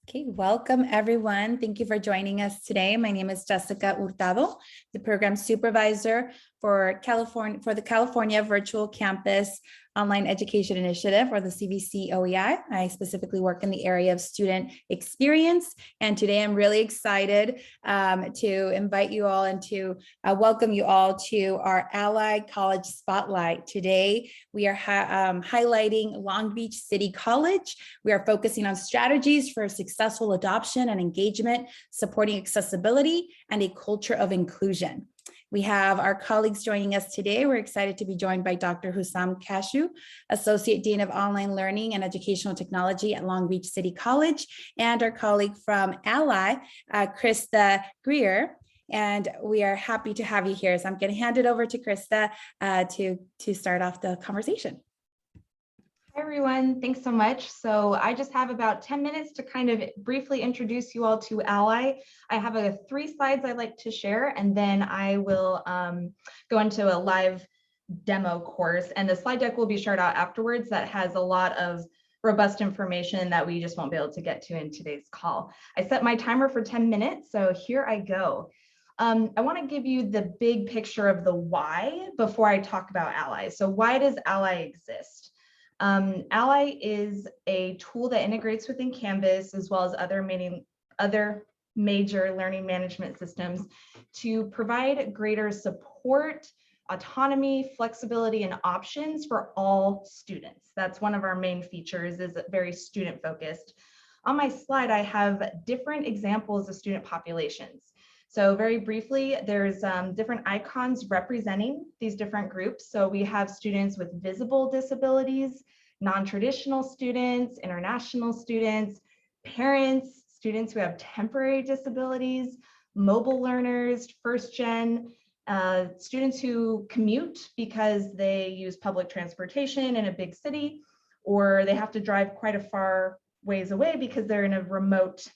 Okay, welcome everyone. Thank you for joining us today. My name is Jessica Hurtado, the program supervisor for the California Virtual Campus Online Education Initiative, or the CVC OEI. I specifically work in the area of student experience, and today I'm really excited to invite you all and to welcome you all to our Ally College Spotlight. Today we are highlighting Long Beach City College. We are focusing on strategies for successful adoption and engagement, supporting accessibility and a culture of inclusion. We have our colleagues joining us today. We're excited to be joined by Dr. Hussam Kashou, Associate Dean of Online Learning and Educational Technology at Long Beach City College, and our colleague from Ally, Krista Greer. And we are happy to have you here. So I'm going to hand it over to Krista to start off the conversation. Hi, everyone. Thanks so much. So I just have about 10 minutes to kind of briefly introduce you all to Ally. I have 3 slides I'd like to share, and then I will go into a live demo course. And the slide deck will be shared out afterwards that has a lot of robust information that we just won't be able to get to in today's call. I set my timer for 10 minutes, so here I go. I want to give you the big picture of the why before I talk about Ally. So why does Ally exist? Ally is a tool that integrates within Canvas as well as other major learning management systems to provide greater support, autonomy, flexibility, and options for all students. That's one of our main features, is very student focused. On my slide, I have different examples of student populations. So very briefly, there's different icons representing these different groups. So we have students with visible disabilities, non-traditional students, international students, parents, students who have temporary disabilities, mobile learners, first gen, students who commute because they use public transportation in a big city, or they have to drive quite a far ways away because they're in a remote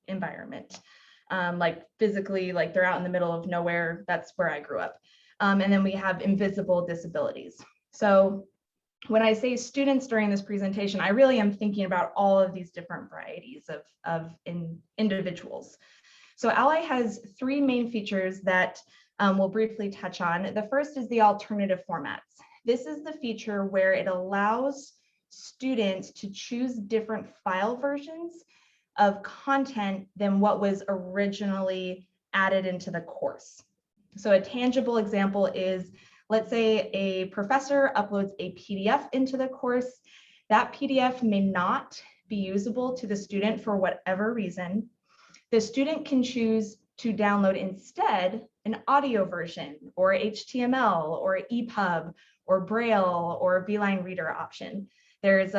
environment. Like physically, like they're out in the middle of nowhere. That's where I grew up. And then we have invisible disabilities. So when I say students during this presentation, I really am thinking about all of these different varieties of individuals. So Ally has 3 main features that we'll briefly touch on. The first is the alternative formats. This is the feature where it allows students to choose different file versions of content than what was originally added into the course. So a tangible example is, let's say a professor uploads a PDF into the course. That PDF may not be usable to the student for whatever reason. The student can choose to download instead an audio version, or HTML, or EPUB, or Braille, or Beeline Reader option. There's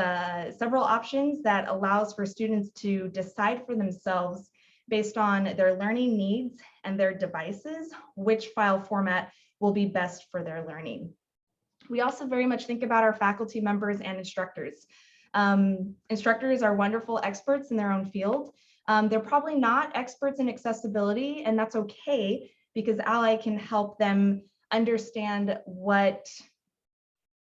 several options that allows for students to decide for themselves based on their learning needs and their devices, which file format will be best for their learning. We also very much think about our faculty members and instructors. Instructors are wonderful experts in their own field. They're probably not experts in accessibility, and that's okay, because Ally can help them understand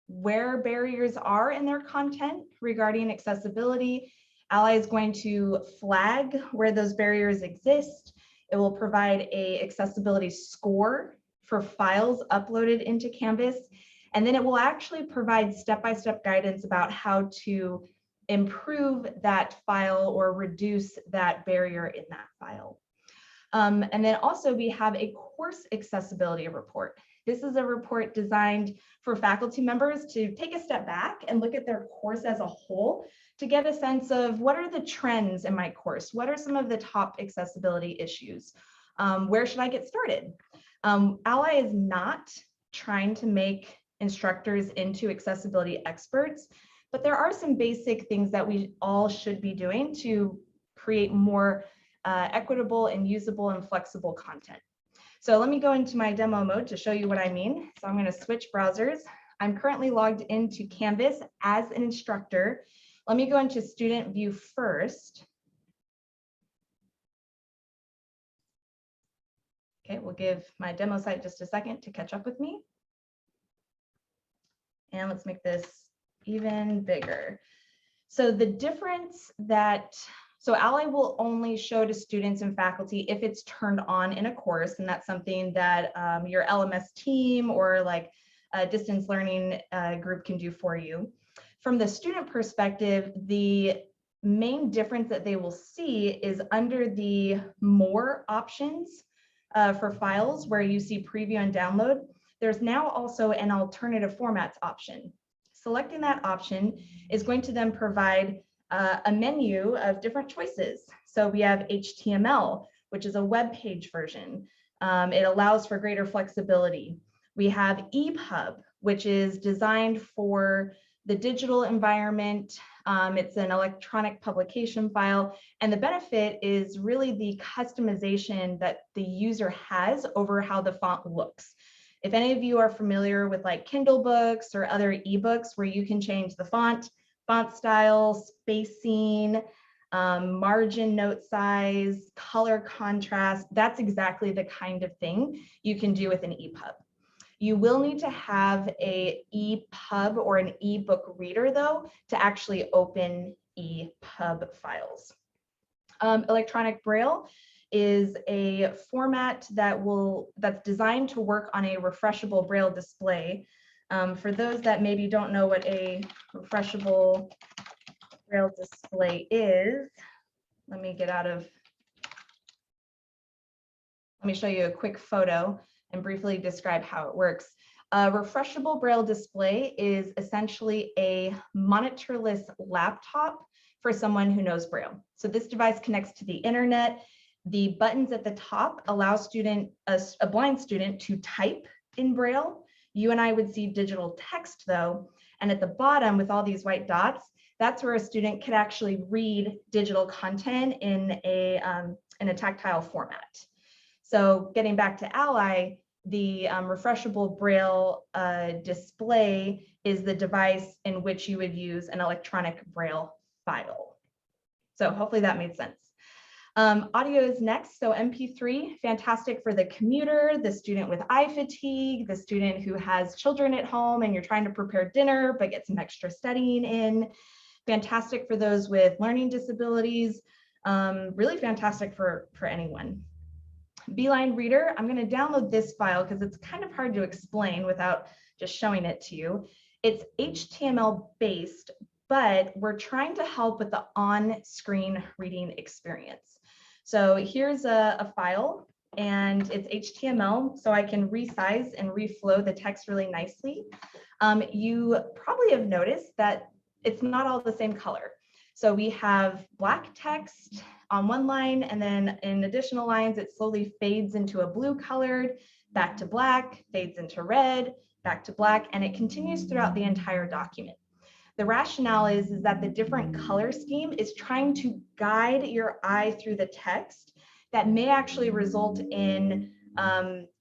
where barriers are in their content regarding accessibility. Ally is going to flag where those barriers exist. It will provide an accessibility score for files uploaded into Canvas, and then it will actually provide step-by-step guidance about how to improve that file or reduce that barrier in that file. And then also we have a course accessibility report. This is a report designed for faculty members to take a step back and look at their course as a whole to get a sense of what are the trends in my course? What are some of the top accessibility issues? Where should I get started? Ally is not trying to make instructors into accessibility experts, but there are some basic things that we all should be doing to create more equitable and usable and flexible content. So let me go into my demo mode to show you what I mean. So I'm going to switch browsers. I'm currently logged into Canvas as an instructor. Let me go into Student View first. Okay, we'll give my demo site just a second to catch up with me. And let's make this even bigger. So the difference that So Ally will only show to students and faculty if it's turned on in a course, and that's something that your LMS team or like a distance learning group can do for you. From the student perspective, the main difference that they will see is under the more options for files where you see preview and download, there's now also an alternative formats option. Selecting that option is going to then provide a menu of different choices. So we have HTML, which is a web page version. It allows for greater flexibility. We have EPUB, which is designed for the digital environment. It's an electronic publication file, and the benefit is really the customization that the user has over how the font looks. If any of you are familiar with like Kindle books or other ebooks where you can change the font style, spacing, margin note size, color contrast, that's exactly the kind of thing you can do with an EPUB. You will need to have a EPUB or an ebook reader though to actually open EPUB files. Electronic Braille is a format that's designed to work on a refreshable Braille display. For those that maybe don't know what a refreshable Braille display is, let me show you a quick photo and briefly describe how it works. A refreshable Braille display is essentially a monitorless laptop for someone who knows Braille. So this device connects to the internet. The buttons at the top allow a blind student to type in Braille. You and I would see digital text though, and at the bottom with all these white dots, that's where a student could actually read digital content in a tactile format. So getting back to Ally, the refreshable Braille display is the device in which you would use an electronic Braille file. So hopefully that made sense. Audio is next. So MP3, fantastic for the commuter, the student with eye fatigue, the student who has children at home and you're trying to prepare dinner but get some extra studying in. Fantastic for those with learning disabilities. Really fantastic for anyone. Beeline Reader, I'm going to download this file because it's kind of hard to explain without just showing it to you. It's HTML based, but we're trying to help with the on-screen reading experience. So here's a file and it's HTML, so I can resize and reflow the text really nicely. You probably have noticed that it's not all the same color. So we have black text on one line, and then in additional lines, it slowly fades into a blue colored, back to black, fades into red, back to black, and it continues throughout the entire document. The rationale is that the different color scheme is trying to guide your eye through the text that may actually result in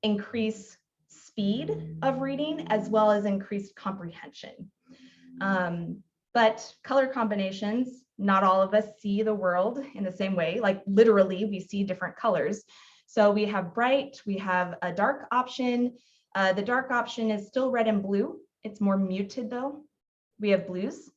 increased speed of reading as well as increased comprehension. But color combinations, not all of us see the world in the same way, like literally we see different colors. So we have bright, we have a dark option. The dark option is still red and blue. It's more muted though. We have blues,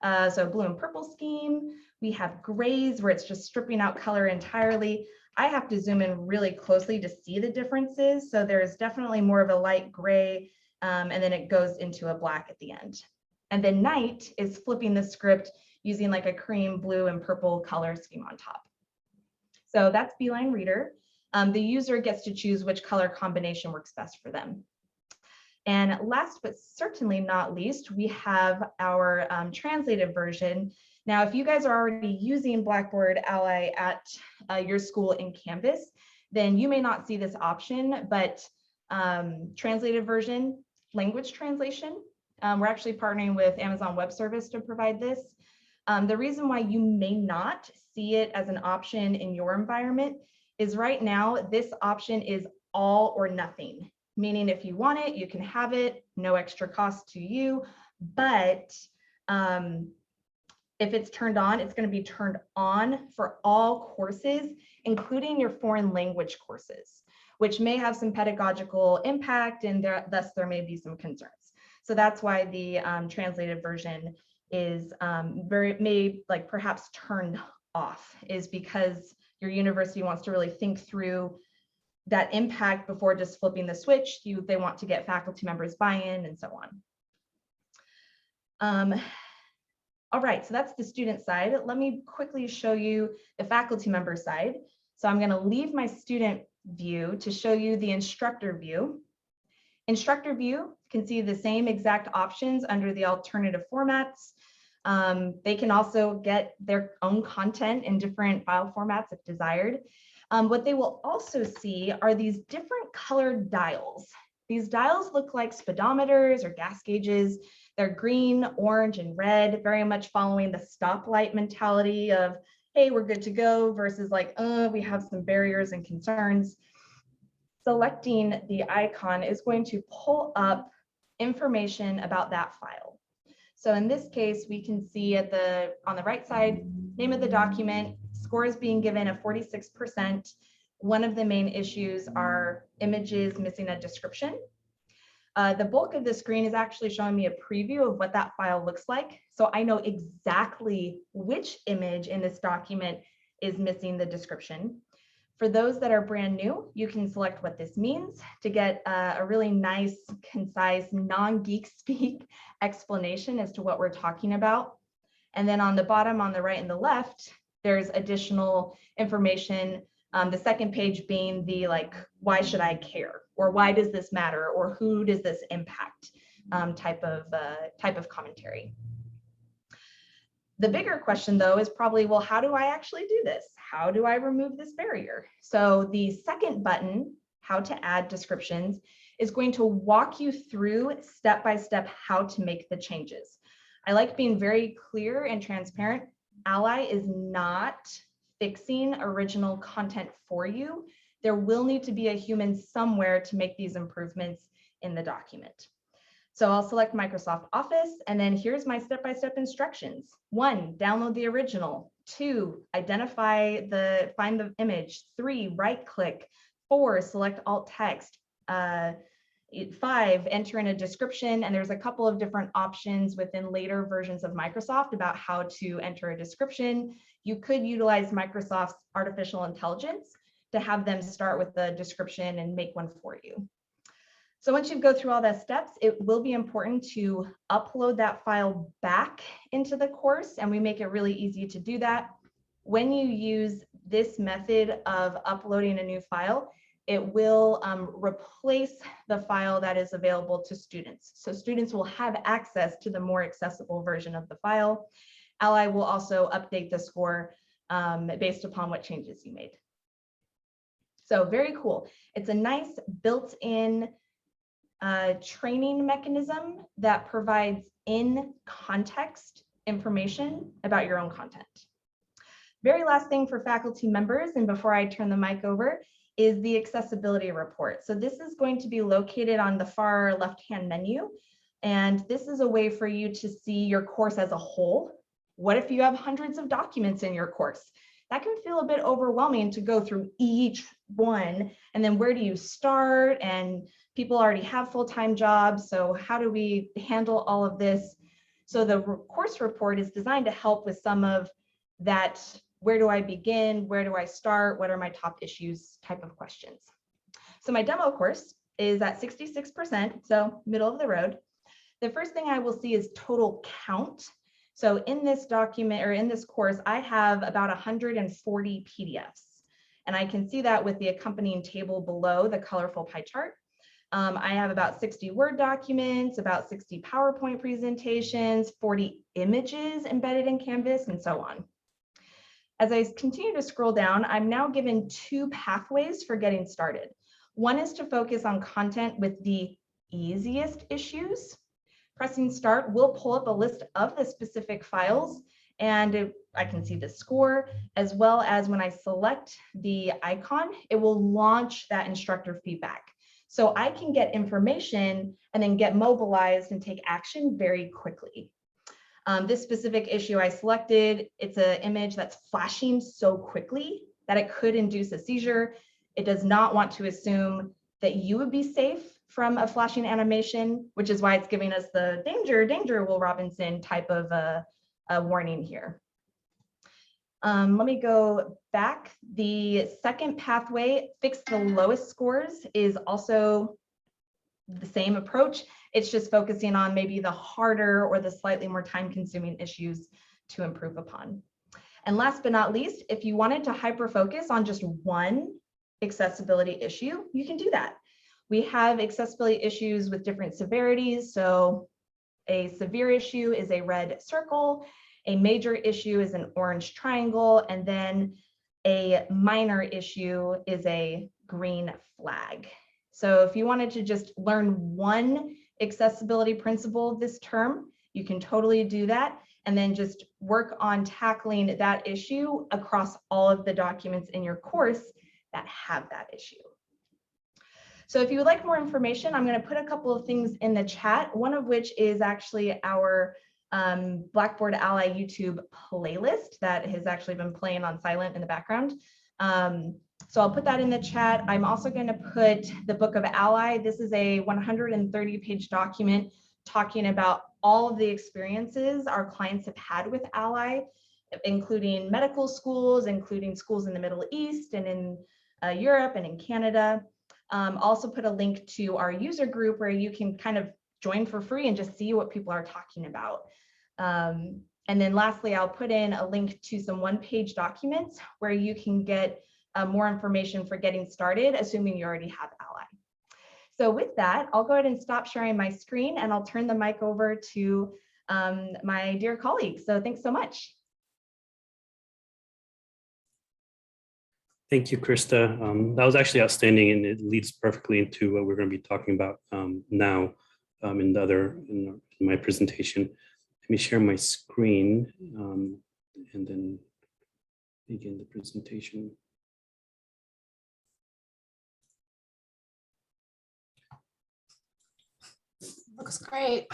so blue and purple scheme. We have grays where it's just stripping out color entirely. I have to zoom in really closely to see the differences. So there's definitely more of a light gray, and then it goes into a black at the end. And then night is flipping the script using like a cream, blue, and purple color scheme on top. So that's Beeline Reader. The user gets to choose which color combination works best for them. And last but certainly not least, we have our translated version. Now, if you guys are already using Blackboard Ally at your school in Canvas, then you may not see this option, but translated version, language translation, we're actually partnering with Amazon Web Service to provide this. The reason why you may not see it as an option in your environment is right now, this option is all or nothing, meaning if you want it, you can have it, no extra cost to you, but if it's turned on, it's going to be turned on for all courses, including your foreign language courses, which may have some pedagogical impact and thus there may be some concerns. So that's why the translated version is perhaps turned off, is because your university wants to really think through that impact before just flipping the switch. They want to get faculty members buy-in and so on. All right, so that's the student side. Let me quickly show you the faculty member side. So I'm going to leave my student view to show you the instructor view. Instructor view can see the same exact options under the alternative formats. They can also get their own content in different file formats if desired. What they will also see are these different colored dials. These dials look like speedometers or gas gauges. They're green, orange, and red, very much following the stoplight mentality of, hey, we're good to go, versus like, we have some barriers and concerns. Selecting the icon is going to pull up information about that file. So in this case, we can see on the right side, name of the document, scores being given a 46%. One of the main issues are images missing a description. The bulk of the screen is actually showing me a preview of what that file looks like. So I know exactly which image in this document is missing the description. For those that are brand new, you can select what this means to get a really nice, concise, non-geek speak explanation as to what we're talking about. And then on the bottom, on the right and the left, there's additional information. The second page being the why should I care? Or why does this matter? Or who does this impact type of commentary. The bigger question though is probably, well, how do I actually do this? How do I remove this barrier? So the second button, how to add descriptions, is going to walk you through step-by-step how to make the changes. I like being very clear and transparent. Ally is not fixing original content for you. There will need to be a human somewhere to make these improvements in the document. So I'll select Microsoft Office, and then here's my step-by-step instructions. 1, download the original. 2, find the image. 3, right-click. 4, select alt text. 5, enter in a description, and there's a couple of different options within later versions of Microsoft about how to enter a description. You could utilize Microsoft's artificial intelligence to have them start with the description and make one for you. So once you go through all those steps, it will be important to upload that file back into the course, and we make it really easy to do that. When you use this method of uploading a new file, it will replace the file that is available to students. So students will have access to the more accessible version of the file. Ally will also update the score based upon what changes you made. So very cool. It's a nice built-in training mechanism that provides in context information about your own content. Very last thing for faculty members, and before I turn the mic over, is the accessibility report. So this is going to be located on the far left-hand menu, and this is a way for you to see your course as a whole. What if you have hundreds of documents in your course? That can feel a bit overwhelming to go through each one, and then where do you start? And people already have full-time jobs, so how do we handle all of this? So the course report is designed to help with some of that, where do I begin, where do I start, what are my top issues type of questions. So my demo course is at 66%, so middle of the road. The first thing I will see is total count. So in this document, or in this course, I have about 140 PDFs. And I can see that with the accompanying table below the colorful pie chart. I have about 60 Word documents, about 60 PowerPoint presentations, 40 images embedded in Canvas, and so on. As I continue to scroll down, I'm now given 2 pathways for getting started. One is to focus on content with the easiest issues. Pressing start will pull up a list of the specific files, and I can see the score, as well as when I select the icon, it will launch that instructor feedback. So I can get information and then get mobilized and take action very quickly. This specific issue I selected, it's an image that's flashing so quickly that it could induce a seizure. It does not want to assume that you would be safe from a flashing animation, which is why it's giving us the danger, danger, Will Robinson type of a warning here. Let me go back. The second pathway, fix the lowest scores, is also the same approach. It's just focusing on maybe the harder or the slightly more time-consuming issues to improve upon. And last but not least, if you wanted to hyper-focus on just one accessibility issue, you can do that. We have accessibility issues with different severities. So a severe issue is a red circle, a major issue is an orange triangle, and then a minor issue is a green flag. So if you wanted to just learn one accessibility principle this term, you can totally do that, and then just work on tackling that issue across all of the documents in your course that have that issue. So if you would like more information, I'm going to put a couple of things in the chat, one of which is actually our Blackboard Ally YouTube playlist that has actually been playing on silent in the background. So I'll put that in the chat. I'm also going to put the Book of Ally. This is a 130-page document talking about all of the experiences our clients have had with Ally, including medical schools, including schools in the Middle East and in Europe and in Canada. Also put a link to our user group where you can kind of join for free and just see what people are talking about. And then lastly, I'll put in a link to some one-page documents where you can get more information for getting started, assuming you already have Ally. So with that, I'll go ahead and stop sharing my screen and I'll turn the mic over to my dear colleagues. So thanks so much. Thank you, Krista. That was actually outstanding, and it leads perfectly into what we're going to be talking about now in my presentation. Let me share my screen and then begin the presentation. Looks great.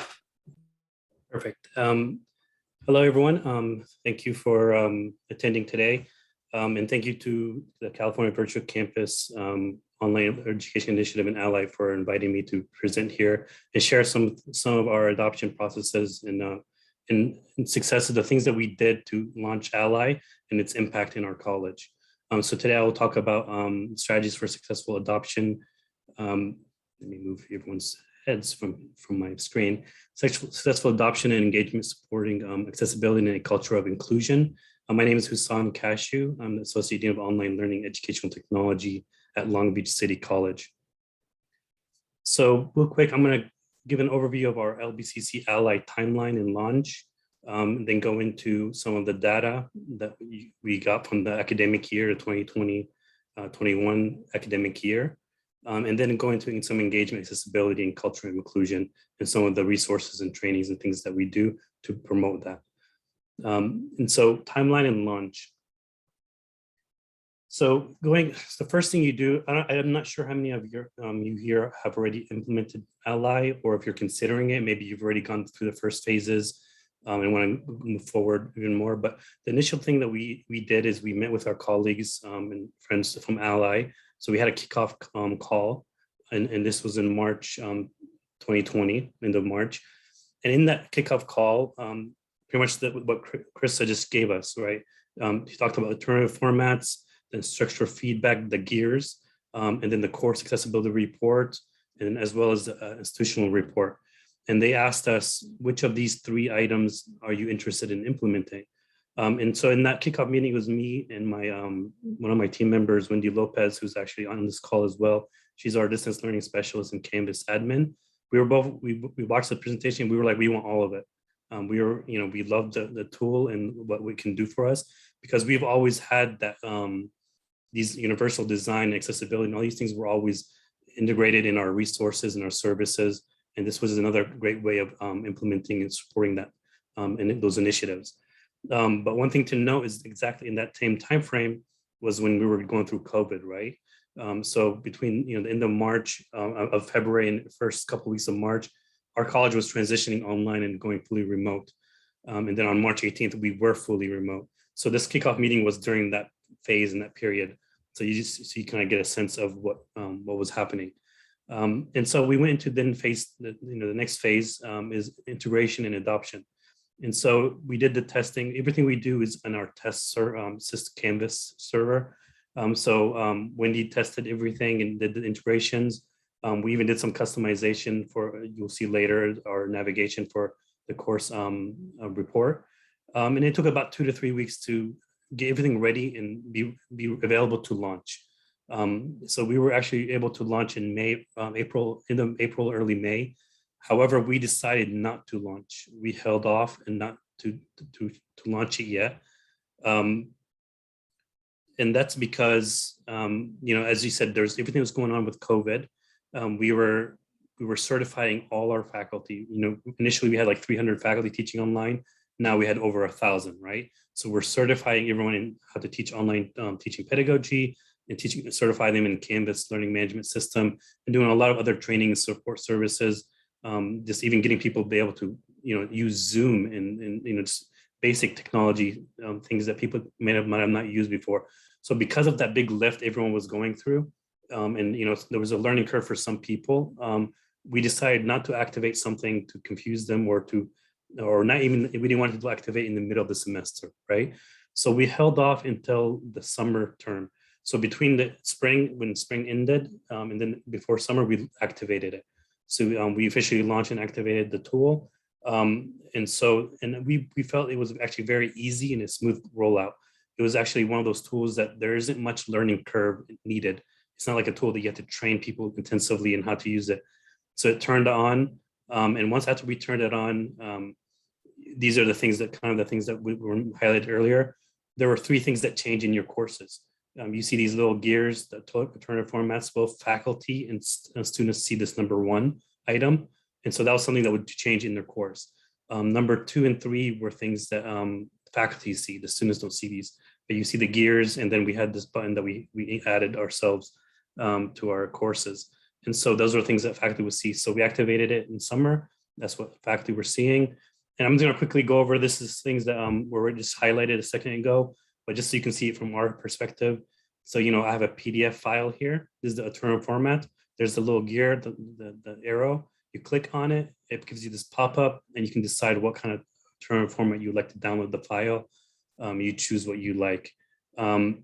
Perfect. Hello, everyone. Thank you for attending today. And thank you to the California Virtual Campus Online Education Initiative and Ally for inviting me to present here and share some of our adoption processes and successes, the things that we did to launch Ally and its impact in our college. So today I will talk about strategies for successful adoption. Let me move everyone's heads from my screen. Successful adoption and engagement supporting accessibility and a culture of inclusion. My name is Hussam Kashou. I'm the Associate Dean of Online Learning Educational Technology at Long Beach City College. So real quick, I'm going to give an overview of our LBCC Ally timeline and launch, then go into some of the data that we got from the academic year, the 2020-21 academic year, and then go into some engagement, accessibility, and cultural inclusion, and some of the resources and trainings and things that we do to promote that. And so timeline and launch. So the first thing you do, I'm not sure how many of you here have already implemented Ally, or if you're considering it, maybe you've already gone through the first phases and want to move forward even more. But the initial thing that we did is we met with our colleagues and friends from Ally. So we had a kickoff call, and this was in March 2020, end of March. And in that kickoff call, pretty much what Krista just gave us, right? She talked about alternative formats, the structural feedback, the gears, and then the course accessibility report, and as well as the institutional report. And they asked us, which of these three items are you interested in implementing? And so in that kickoff meeting, it was me and my one of my team members, Wendy Lopez, who's actually on this call as well. She's our distance learning specialist and Canvas admin. We watched the presentation. We were like, we want all of it. We love the tool and what we can do for us, because we've always had that these universal design and accessibility and all these things were always integrated in our resources and our services. And this was another great way of implementing and supporting that and those initiatives. But one thing to note is exactly in that same time frame was when we were going through COVID, right? So between the end of March, of February and the first couple of weeks of March, our college was transitioning online and going fully remote. And then on March 18th, we were fully remote. So this kickoff meeting was during that phase and that period. So you kind of get a sense of what was happening. And so we went into then phase, the next phase is integration and adoption. And so we did the testing. Everything we do is on our Canvas server. Wendy tested everything and did the integrations. We even did some customization for, you'll see later, our navigation for the course report. And it took about 2 to 3 weeks to get everything ready and be available to launch. So we were actually able to launch in April, early May. However, we decided not to launch. We held off and not to launch it yet. And that's because, as you said, there's everything was going on with COVID. We were certifying all our faculty. Initially we had like 300 faculty teaching online. Now we had over 1,000, right? So we're certifying everyone in how to teach online teaching pedagogy and certify them in Canvas learning management system, and doing a lot of other training and support services. Just even getting people to be able to, use Zoom and just basic technology things that people might have not used before. So because of that big lift everyone was going through, and there was a learning curve for some people, we decided not to activate something to confuse them we didn't want to activate in the middle of the semester, right? So we held off until the summer term. So between the spring, when spring ended, and then before summer, we activated it. So we officially launched and activated the tool. And we felt it was actually very easy and a smooth rollout. It was actually one of those tools that there isn't much learning curve needed. It's not like a tool that you have to train people intensively in how to use it. So it turned on. And once after we turned it on, these are the things that we were highlighted earlier. There were 3 things that change in your courses. You see these little gears that alternative formats, both faculty and students see this number 1 item. And so that was something that would change in their course. Number 2 and 3 were things that faculty see, the students don't see these, but you see the gears. And then we had this button that we added ourselves to our courses. And so those are things that faculty would see. So we activated it in summer. That's what faculty were seeing. And I'm going to quickly go over this is things that were just highlighted a second ago, but just so you can see it from our perspective. So, I have a PDF file here. This is the alternative format. There's the little gear, the arrow. You click on it, it gives you this pop-up, and you can decide what kind of alternative format you'd like to download the file. You choose what you like. The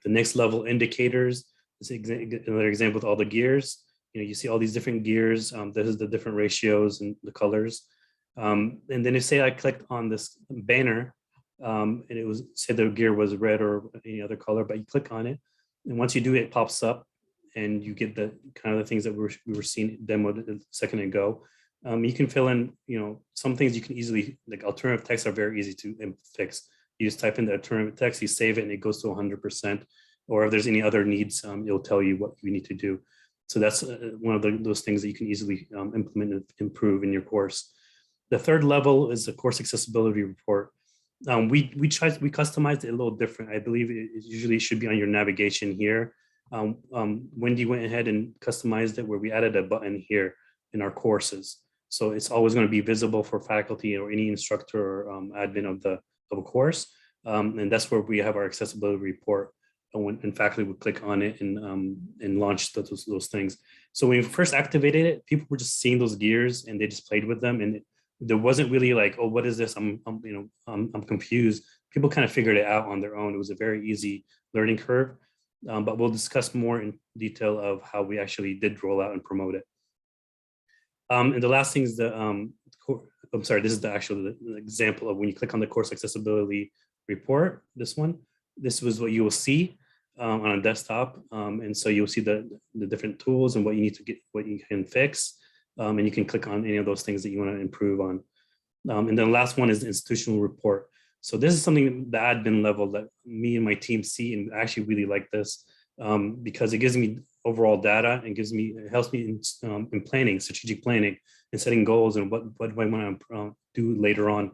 next level indicators is another example with all the gears. You see all these different gears. This is the different ratios and the colors. And then if say I clicked on this banner, and it was say the gear was red or any other color, but you click on it, and once you do it pops up, and you get the kind of the things that we were seeing demoed a second ago. You can fill in, some things you can easily, like alternative text are very easy to fix. You just type in the alternative text, you save it, and it goes to 100%. Or if there's any other needs, it'll tell you what you need to do. So that's one of those things that you can easily implement and improve in your course. The third level is the course accessibility report. We customized it a little different. I believe it usually should be on your navigation here. Wendy went ahead and customized it where we added a button here in our courses. So it's always going to be visible for faculty or any instructor or admin of a course. And that's where we have our accessibility report. And faculty would click on it and launch those things. So when we first activated it, people were just seeing those gears and they just played with them. And there wasn't really like, oh, what is this? I'm confused. People kind of figured it out on their own. It was a very easy learning curve. But we'll discuss more in detail of how we actually did roll out and promote it. And the last thing is this is the actual example of when you click on the course accessibility report, this one. This was what you will see on a desktop. And so you'll see the different tools and what you need to get, what you can fix. And you can click on any of those things that you want to improve on. And then the last one is the institutional report. So this is something the admin level that me and my team see, and I actually really like this because it gives me overall data and it helps me in planning, strategic planning, and setting goals and what I want to do later on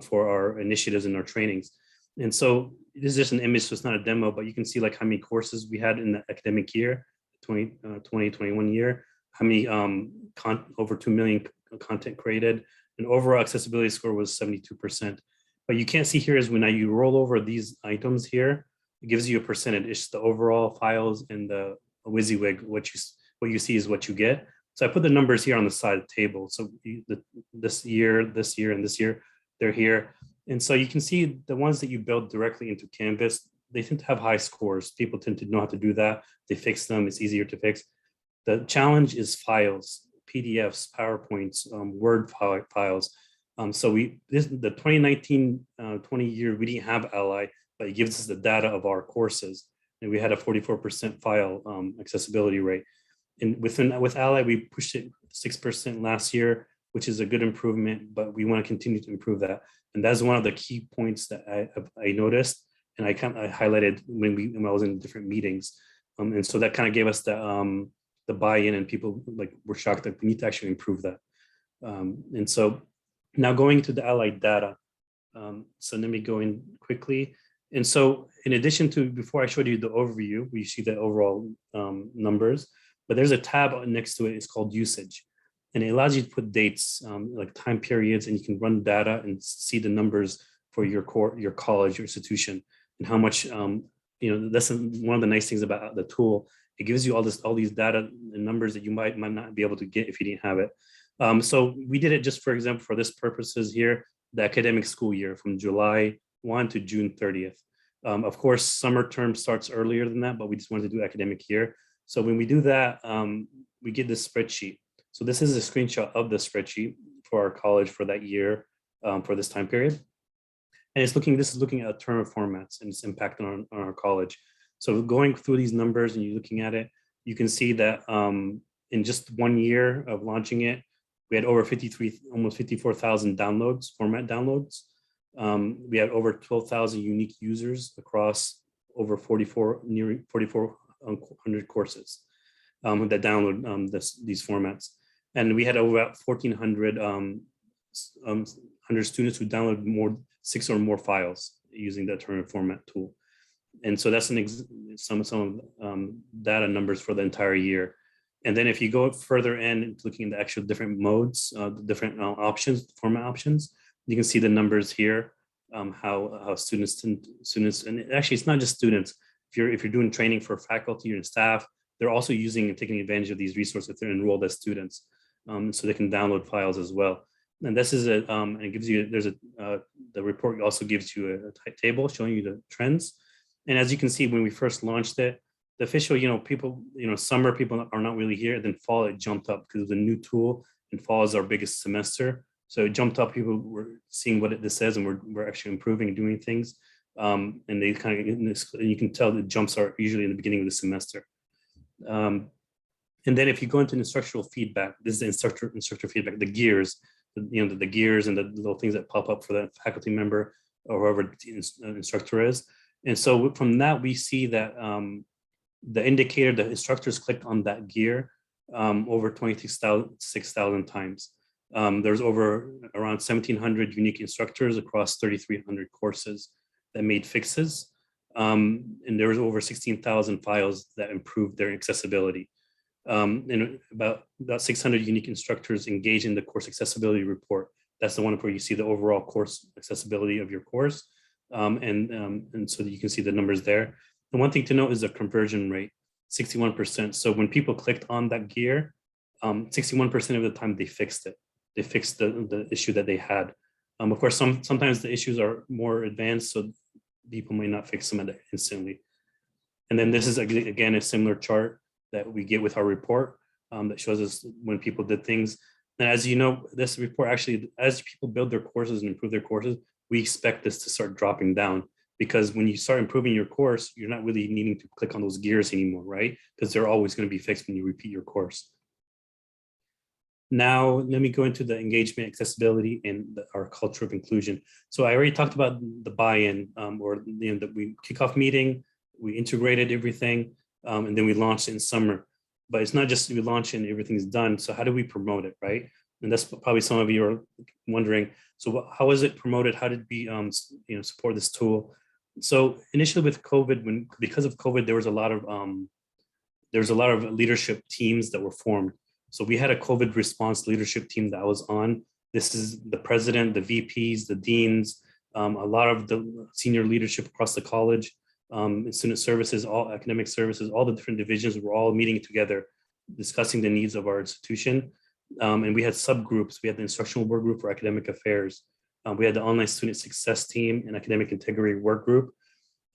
for our initiatives and our trainings. And so this is just an image, so it's not a demo, but you can see like how many courses we had in the academic year, 2021 year, how many over 2 million content created, and overall accessibility score was 72%. But you can't see here is when you roll over these items here, it gives you a percentage. It's the overall files and the WYSIWYG, what you see is what you get. So I put the numbers here on the side of the table. So this year, and this year, they're here. And so you can see the ones that you build directly into Canvas, they tend to have high scores. People tend to know how to do that. They fix them, it's easier to fix. The challenge is files, PDFs, PowerPoints, Word files. So the 2019-20 year, we didn't have Ally, but it gives us the data of our courses. And we had a 44% file accessibility rate. And with Ally, we pushed it 6% last year, which is a good improvement, but we want to continue to improve that. And that's one of the key points that I noticed, and I highlighted when I was in different meetings. And so that kind of gave us the buy-in, and people were shocked that we need to actually improve that. And so now going to the Ally data. So let me go in quickly. And so in addition to, before I showed you the overview, we see the overall numbers, but there's a tab next to it. It's called usage. And it allows you to put dates, like time periods, and you can run data and see the numbers for your college, your institution, and how much, that's one of the nice things about the tool. It gives you all these data and numbers that you might not be able to get if you didn't have it. So we did it just, for example, for this purposes here, the academic school year from July 1 to June 30th. Of course, summer term starts earlier than that, but we just wanted to do academic year. So when we do that, we get this spreadsheet. So this is a screenshot of the spreadsheet for our college for that year, for this time period. And this is looking at term formats and its impact on our college. So going through these numbers and you're looking at it, you can see that in just 1 year of launching it, we had over almost 54,000 downloads, format downloads. We had over 12,000 unique users across over nearly 4,400 courses that download these formats. And we had over 1,400 students who downloaded 6 or more files using the alternative format tool. And so that's some data numbers for the entire year. And then if you go further in, looking at the actual different modes, the different options, format options, you can see the numbers here, how students, and actually it's not just students. If you're doing training for faculty and staff, they're also using and taking advantage of these resources if they're enrolled as students, so they can download files as well. And this is and it gives you, the report also gives you a table showing you the trends. And as you can see, when we first launched it, the official, people, summer people are not really here. Then fall, it jumped up because it was a new tool, and fall is our biggest semester. So it jumped up, people were seeing what this says, and we're actually improving and doing things. And they kind of, you can tell the jumps are usually in the beginning of the semester. And then if you go into instructional feedback, this is the instructor feedback, the gears, the gears and the little things that pop up for that faculty member or whoever the instructor is. And so from that, we see that the indicator, the instructors clicked on that gear over 26,000 times. There's over around 1,700 unique instructors across 3,300 courses that made fixes. And there was over 16,000 files that improved their accessibility. And about 600 unique instructors engaged in the course accessibility report. That's the one where you see the overall course accessibility of your course. And so that you can see the numbers there. And one thing to note is the conversion rate, 61%. So when people clicked on that gear, 61% of the time they fixed it. They fixed the issue that they had. Of course, sometimes the issues are more advanced, so people may not fix them instantly. And then this is, again, a similar chart that we get with our report that shows us when people did things. And as you know, this report actually, as people build their courses and improve their courses, we expect this to start dropping down, because when you start improving your course, you're not really needing to click on those gears anymore, right? Because they're always going to be fixed when you repeat your course. Now, let me go into the engagement, accessibility, and our culture of inclusion. So I already talked about the buy-in, that we kickoff meeting, we integrated everything, and then we launched it in summer. But it's not just we launch it and everything's done. So how do we promote it, right? And that's probably some of you are wondering. So how is it promoted? How did we support this tool? So initially with COVID, because of COVID, there was a lot of leadership teams that were formed. So we had a COVID response leadership team that I was on. This is the president, the VPs, the deans, a lot of the senior leadership across the college, student services, all academic services, all the different divisions were all meeting together, discussing the needs of our institution. And we had subgroups. We had the instructional work group for academic affairs. We had the online student success team and academic integrity work group.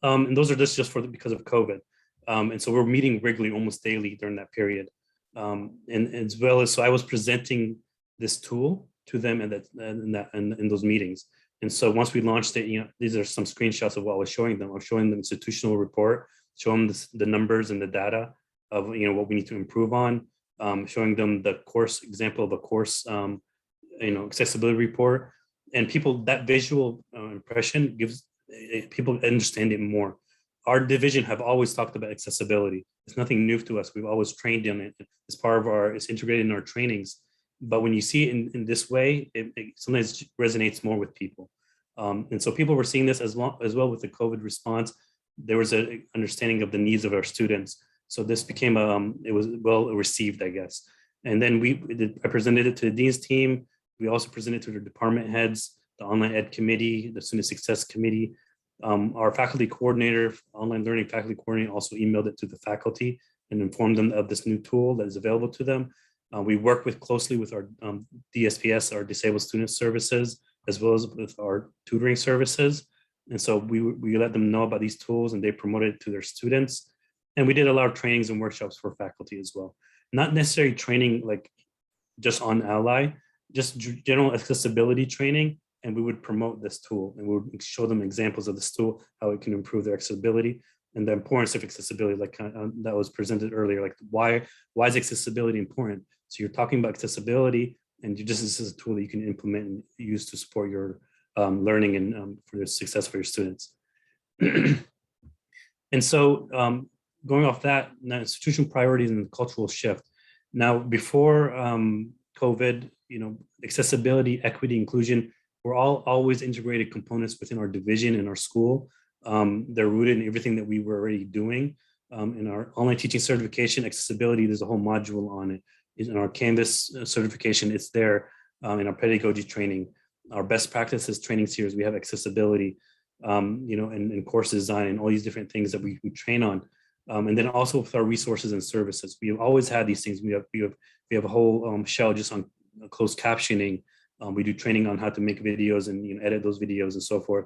And those are just because of COVID. And so we're meeting regularly, almost daily during that period. And as well as, so I was presenting this tool to them in those meetings. And so once we launched it, these are some screenshots of what I was showing them. I was showing them institutional report, showing them the numbers and the data of what we need to improve on, showing them the course example of a course, accessibility report. And people, that visual impression gives people understand it more. Our division have always talked about accessibility. It's nothing new to us. We've always trained in it. It's part of it's integrated in our trainings. But when you see it in this way, it sometimes resonates more with people. And so people were seeing this as well with the COVID response. There was an understanding of the needs of our students. So this became, it was well received, I guess. And then I presented it to the dean's team. We also presented to the department heads, the online ed committee, the student success committee. Our faculty coordinator, online learning faculty coordinator, also emailed it to the faculty and informed them of this new tool that is available to them. We work closely with our DSPS, our disabled student services, as well as with our tutoring services. And so we let them know about these tools and they promoted it to their students. And we did a lot of trainings and workshops for faculty as well. Not necessarily training like just on Ally, just general accessibility training. And we would promote this tool and we would show them examples of this tool, how it can improve their accessibility and the importance of accessibility, like that was presented earlier, like why is accessibility important? So you're talking about accessibility and this is a tool that you can implement and use to support your learning and for the success for your students. And so going off that, now institutional priorities and cultural shift. Now before COVID, accessibility, equity, inclusion, we're all always integrated components within our division in our school. They're rooted in everything that we were already doing. In our online teaching certification, accessibility, there's a whole module on it. In our Canvas certification, it's there. In our pedagogy training, our best practices training series, we have accessibility, and course design and all these different things that we train on. And then also with our resources and services, we have always had these things. We have a whole shell just on closed captioning. We do training on how to make videos and edit those videos and so forth.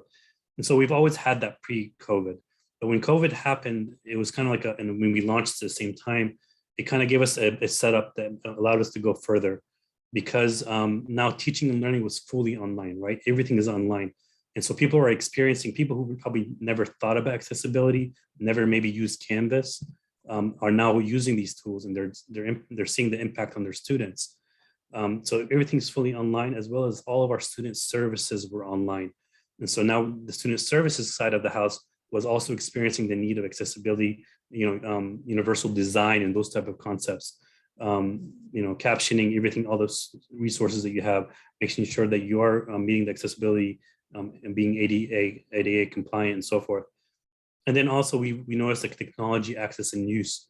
And so we've always had that pre-COVID. But when COVID happened, it was kind of like and when we launched at the same time, it kind of gave us a setup that allowed us to go further because now teaching and learning was fully online, right? Everything is online. And so people who probably never thought about accessibility, never maybe used Canvas, are now using these tools and they're seeing the impact on their students. So everything's fully online, as well as all of our student services were online. And so now the student services side of the house was also experiencing the need of accessibility, universal design and those type of concepts, captioning everything, all those resources that you have, making sure that you are meeting the accessibility and being ADA compliant and so forth. And then also we noticed like technology access and use.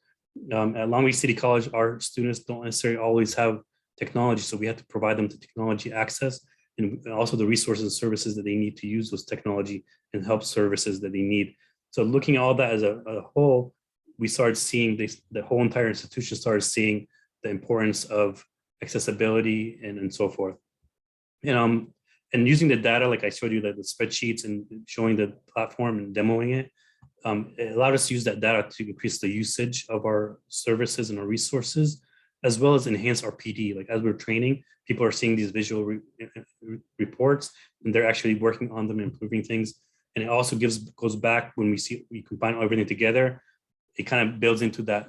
At Long Beach City College, our students don't necessarily always have technology, so we have to provide them the technology access and also the resources and services that they need to use those technology and help services that they need. So looking at all that as a whole, we started seeing the whole entire institution started seeing the importance of accessibility and so forth. And using the data, like I showed you, the spreadsheets and showing the platform and demoing it, it allowed us to use that data to increase the usage of our services and our resources, as well as enhance our PD. Like as we're training, people are seeing these visual reports and they're actually working on them and improving things. And it also goes back when we combine everything together, it kind of builds into that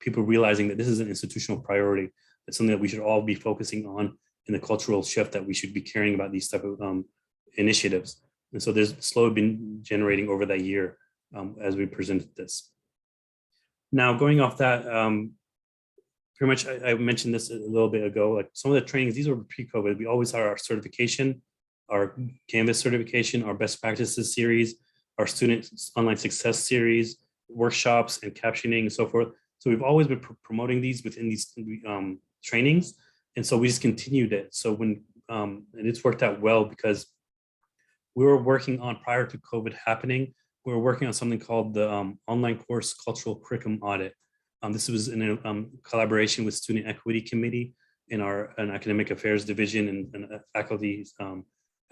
people realizing that this is an institutional priority. It's something that we should all be focusing on in the cultural shift, that we should be caring about these type of initiatives. And so there's slowly been generating over that year as we presented this. Now going off that, pretty much I mentioned this a little bit ago, like some of the trainings, these were pre-COVID. We always had our certification, our Canvas certification, our best practices series, our student online success series, workshops and captioning and so forth. So we've always been promoting these within these trainings. And so we just continued it. So when, and it's worked out well because we were working on, prior to COVID happening, we were working on something called the online course cultural curriculum audit. This was in a collaboration with Student Equity Committee in our academic affairs division and faculty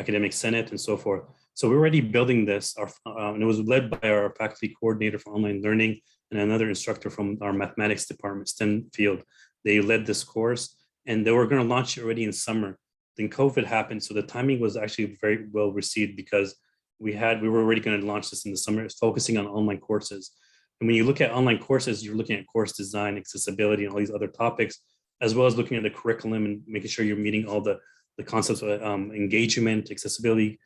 academic senate, and so forth. So we're already building this, and it was led by our faculty coordinator for online learning and another instructor from our mathematics department, STEM field. They led this course, and they were going to launch it already in summer. Then COVID happened, so the timing was actually very well received because we were already going to launch this in the summer. It's focusing on online courses. And when you look at online courses, you're looking at course design, accessibility, and all these other topics, as well as looking at the curriculum and making sure you're meeting all the concepts of engagement, accessibility,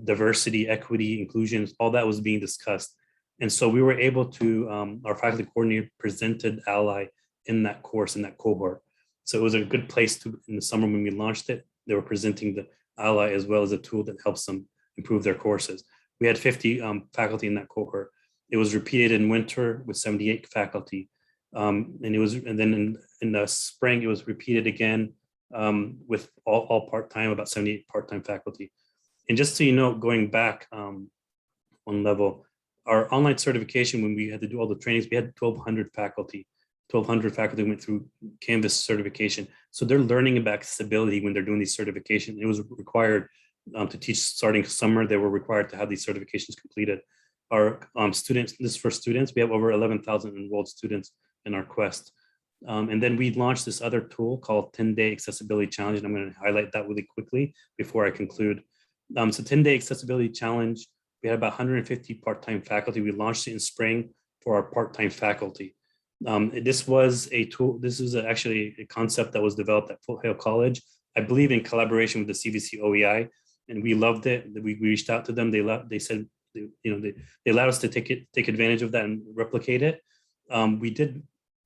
diversity, equity, inclusion, all that was being discussed. And so we were able to, our faculty coordinator presented Ally in that course, in that cohort. So it was a good place to, in the summer when we launched it, they were presenting the Ally as well as a tool that helps them improve their courses. We had 50 faculty in that cohort. It was repeated in winter with 78 faculty. And then in the spring, it was repeated again with all part-time, about 78 part-time faculty. And just so you know, going back one level, our online certification, when we had to do all the trainings, we had 1,200 faculty. 1,200 faculty went through Canvas certification. So they're learning about accessibility when they're doing these certifications. It was required to teach starting summer. They were required to have these certifications completed. Our students, this is for students, we have over 11,000 enrolled students in our quest. And then we launched this other tool called 10-Day Accessibility Challenge. And I'm going to highlight that really quickly before I conclude. So 10-Day Accessibility Challenge, we had about 150 part-time faculty. We launched it in spring for our part-time faculty. This was a tool, this is actually a concept that was developed at Foothill College, I believe in collaboration with the CVC OEI, and we loved it. We reached out to them. They said, they allowed us to take advantage of that and replicate it. We did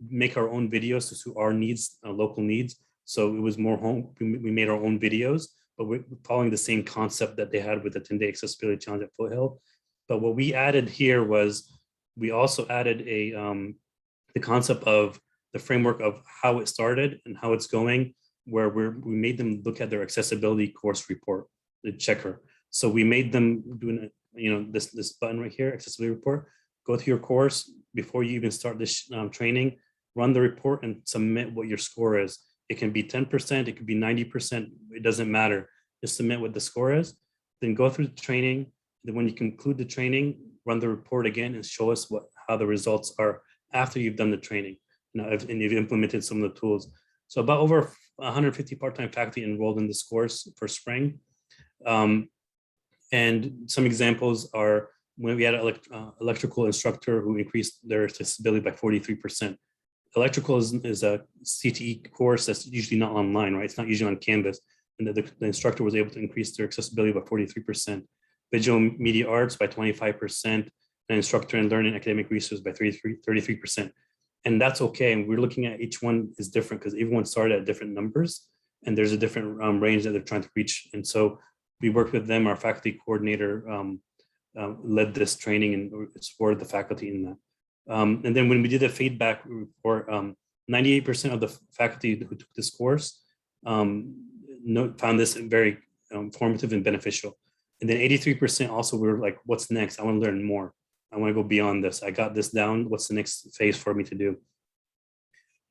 make our own videos to suit our needs, local needs. So it was more we made our own videos, but we're following the same concept that they had with the 10-Day Accessibility Challenge at Foothill. But what we added here was, we also added the concept of the framework of how it started and how it's going, where we made them look at their accessibility course report, the checker. So we made them do this button right here, accessibility report. Go to your course before you even start this training, run the report and submit what your score is. It can be 10%, it could be 90%, it doesn't matter. Just submit what the score is, then go through the training. Then when you conclude the training, run the report again and show us how the results are after you've done the training, and you've implemented some of the tools. So about over 150 part-time faculty enrolled in this course for spring. And some examples are when we had an electrical instructor who increased their accessibility by 43%. Electrical is a CTE course that's usually not online, right? It's not usually on Canvas. And the instructor was able to increase their accessibility by 43%. Visual media arts by 25%, and instructor in learning academic research by 33%. And that's okay. And we're looking at each one is different because everyone started at different numbers and there's a different range that they're trying to reach. And so we worked with them. Our faculty coordinator led this training and supported the faculty in that. And then when we did the feedback report, 98% of the faculty who took this course found this very informative and beneficial. And then 83% also were like, what's next? I want to learn more. I want to go beyond this. I got this down. What's the next phase for me to do?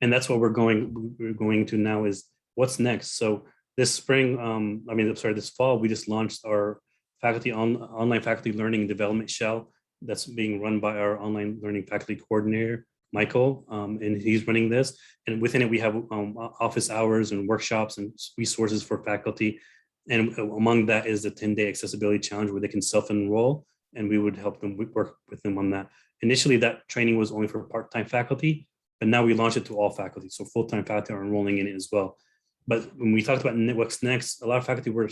And that's what we're going to now is what's next. So this spring, this fall, we just launched our online faculty learning and development shell that's being run by our online learning faculty coordinator, Michael, and he's running this. And within it, we have office hours and workshops and resources for faculty. And among that is the 10-Day Accessibility Challenge where they can self-enroll, and we would help them work with them on that. Initially, that training was only for part-time faculty, but now we launched it to all faculty. So full-time faculty are enrolling in it as well. But when we talked about what's next, a lot of faculty were,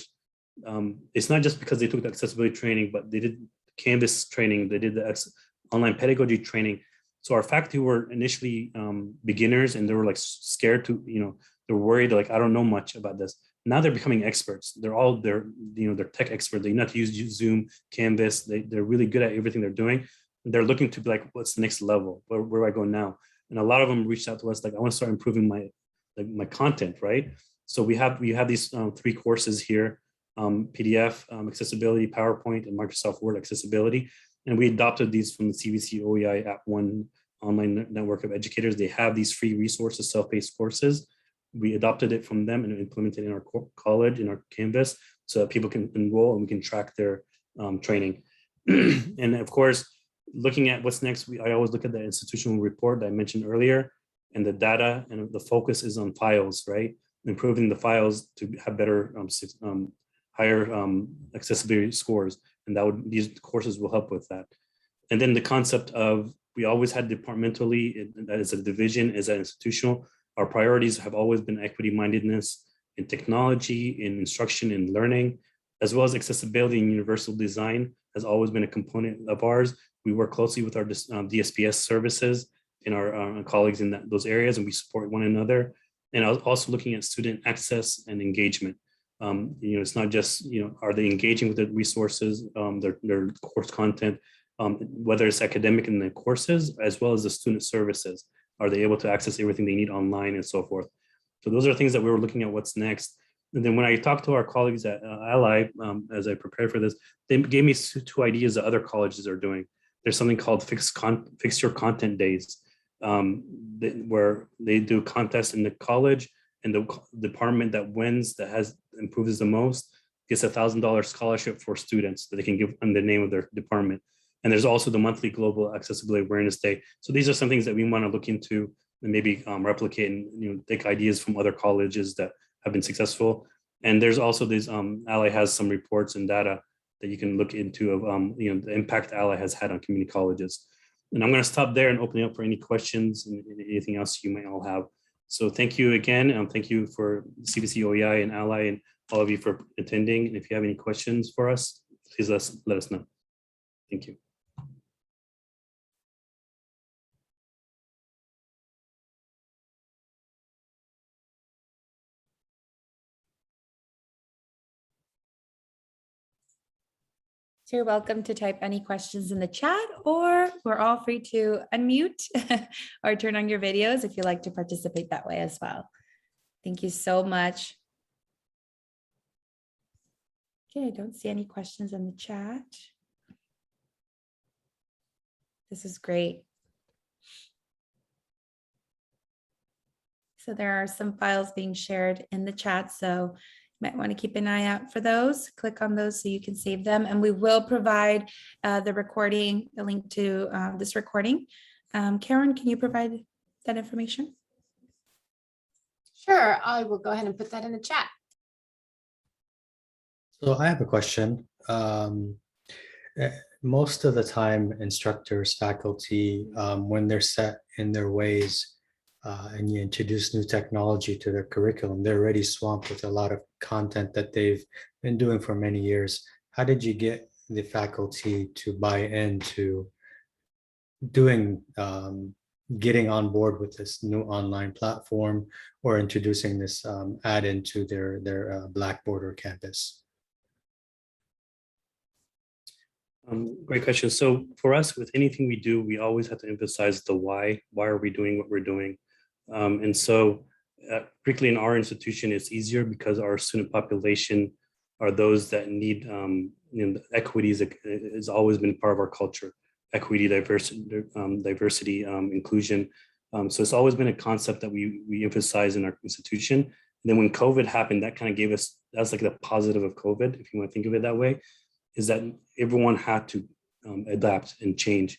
it's not just because they took the accessibility training, but they did Canvas training, they did the online pedagogy training. So our faculty were initially beginners and they were like scared to, they're worried, like, I don't know much about this. Now they're becoming experts. They're tech experts. They know how to use Zoom, Canvas. They're really good at everything they're doing. They're looking to be like, what's the next level? Where do I go now? And a lot of them reached out to us like, I want to start improving my content, right? So we have these 3 courses here, PDF, accessibility, PowerPoint, and Microsoft Word accessibility. And we adopted these from the CVC OEI App One online network of educators. They have these free resources, self-paced courses. We adopted it from them and implemented it in our college, in our Canvas. so that people can enroll and we can track their training. And of course, looking at what's next, I always look at the institutional report that I mentioned earlier, and the data, and the focus is on files, right? Improving the files to have better, higher accessibility scores, and these courses will help with that. And then the concept of, we always had departmentally, that is a division, is that institutional. Our priorities have always been equity mindedness in technology, in instruction and learning, as well as accessibility and universal design has always been a component of ours. We work closely with our DSPS services and our colleagues in those areas, and we support one another. And I was also looking at student access and engagement. It's not just, are they engaging with the resources, their course content, whether it's academic in the courses, as well as the student services. Are they able to access everything they need online and so forth? So those are things that we were looking at what's next. And then when I talked to our colleagues at Ally, as I prepared for this, they gave me two ideas that other colleges are doing. There's something called Fix Your Content Days, where they do contests in the college, and the department that wins, that improves the most, gets $1,000 scholarship for students that they can give in the name of their department. And there's also the monthly Global Accessibility Awareness Day. So these are some things that we want to look into and maybe replicate and take ideas from other colleges that have been successful. And there's also these, Ally has some reports and data that you can look into of the impact Ally has had on community colleges. And I'm going to stop there and open it up for any questions and anything else you might all have. So thank you again. Thank you for CVC OEI and Ally and all of you for attending. And if you have any questions for us, please let us know. Thank you. So you're welcome to type any questions in the chat, or we're all free to unmute or turn on your videos if you like to participate that way as well. Thank you so much. Okay, I don't see any questions in the chat. This is great. So there are some files being shared in the chat, so you might want to keep an eye out for those. Click on those so you can save them, and we will provide the link to this recording. Karen, can you provide that information? Sure, I will go ahead and put that in the chat. So I have a question. Most of the time, instructors, faculty, when they're set in their ways and you introduce new technology to their curriculum, they're already swamped with a lot of content that they've been doing for many years. How did you get the faculty to buy into doing, getting on board with this new online platform or introducing this add-in to their Blackboard or Canvas? Great question. So for us, with anything we do, we always have to emphasize the why. Why are we doing what we're doing? And so particularly in our institution, it's easier because our student population are those that need, equity has always been part of our culture. Equity, diversity, inclusion. So it's always been a concept that we emphasize in our institution. And then when COVID happened, that kind of gave us, that's like the positive of COVID, if you want to think of it that way, is that everyone had to adapt and change.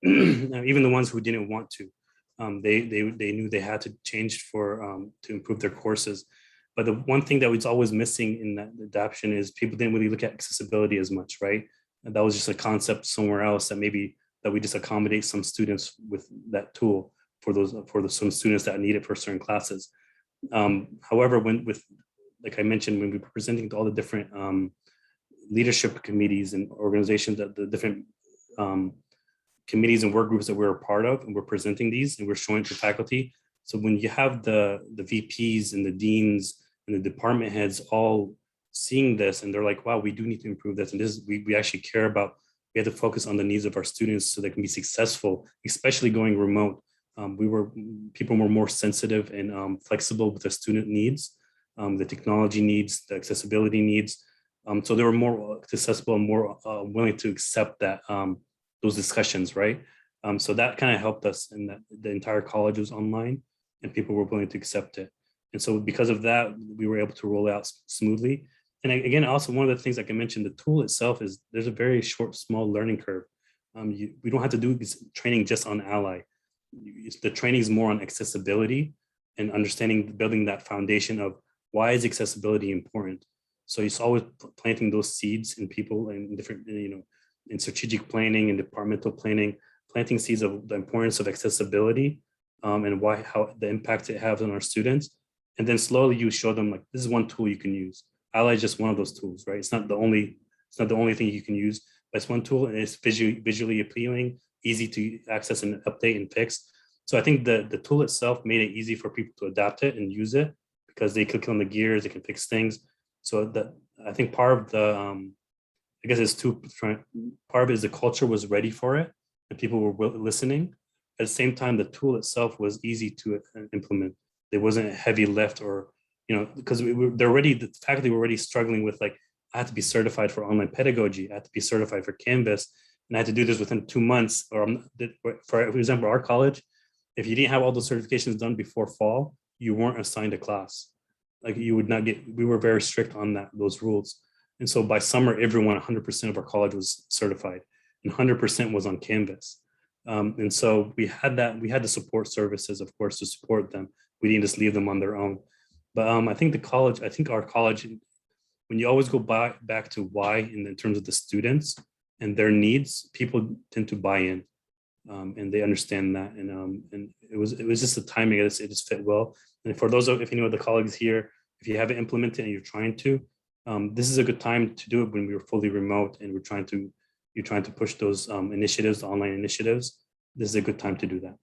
Even the ones who didn't want to, they knew they had to change to improve their courses. But the one thing that was always missing in that adaptation is people didn't really look at accessibility as much, right? And that was just a concept somewhere else that we just accommodate some students with that tool for some students that need it for certain classes. However, like I mentioned, when we were presenting to all the different leadership committees and organizations, that the different committees and work groups that we're a part of, and we're presenting these and we're showing to faculty. So when you have the VPs and the deans and the department heads all seeing this, and they're like, wow, we do need to improve this. And this, we actually care about, we have to focus on the needs of our students so they can be successful, especially going remote. People were more sensitive and flexible with the student needs, the technology needs, the accessibility needs. So they were more accessible and more willing to accept that those discussions, right? So that kind of helped us in that the entire college was online and people were willing to accept it. And so because of that, we were able to roll out smoothly. And again, also one of the things like I mentioned, the tool itself is there's a very short, small learning curve. We don't have to do this training just on Ally. The training is more on accessibility and understanding, building that foundation of why is accessibility important. So it's always planting those seeds in people and different, in strategic planning and departmental planning, planting seeds of the importance of accessibility and how the impact it has on our students. And then slowly you show them like, this is one tool you can use. Ally is just one of those tools, right? It's not the only thing you can use, but it's one tool and it's visually appealing, easy to access and update and fix. So I think the tool itself made it easy for people to adapt it and use it because they click on the gears, they can fix things. So I think part of the, I guess it's part of it is the culture was ready for it and people were listening. At the same time, the tool itself was easy to implement. There wasn't a heavy lift or, because the faculty were already struggling with like, I had to be certified for online pedagogy. I had to be certified for Canvas. And I had to do this within 2 months. For example, our college, if you didn't have all those certifications done before fall, you weren't assigned a class. Like you would not get, we were very strict on those rules. And so by summer, everyone, 100% of our college was certified and 100% was on Canvas. And so we had the support services, of course, to support them. We didn't just leave them on their own. But I think our college, when you always go back to why in terms of the students and their needs, people tend to buy in and they understand that. And it was just the timing, it just fit well. And for those if any of the colleagues here, if you haven't implemented and you're trying to, this is a good time to do it when we were fully remote and you're trying to push those initiatives, online initiatives. This is a good time to do that.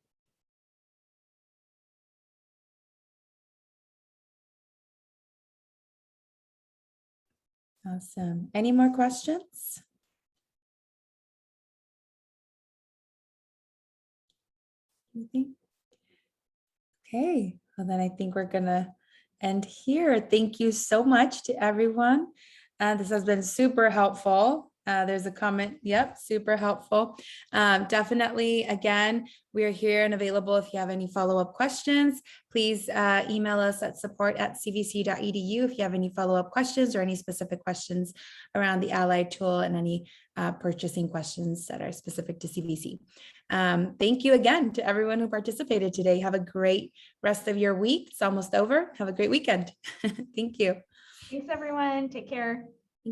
Awesome. Any more questions? Okay, well then I think we're gonna end here. Thank you so much to everyone. This has been super helpful. There's a comment. Yep, super helpful. Definitely, again, we are here and available if you have any follow-up questions. Please email us at support@cvc.edu if you have any follow-up questions or any specific questions around the Ally tool and any purchasing questions that are specific to CVC. Thank you again to everyone who participated today. Have a great rest of your week. It's almost over. Have a great weekend. Thank you. Thanks, everyone. Take care.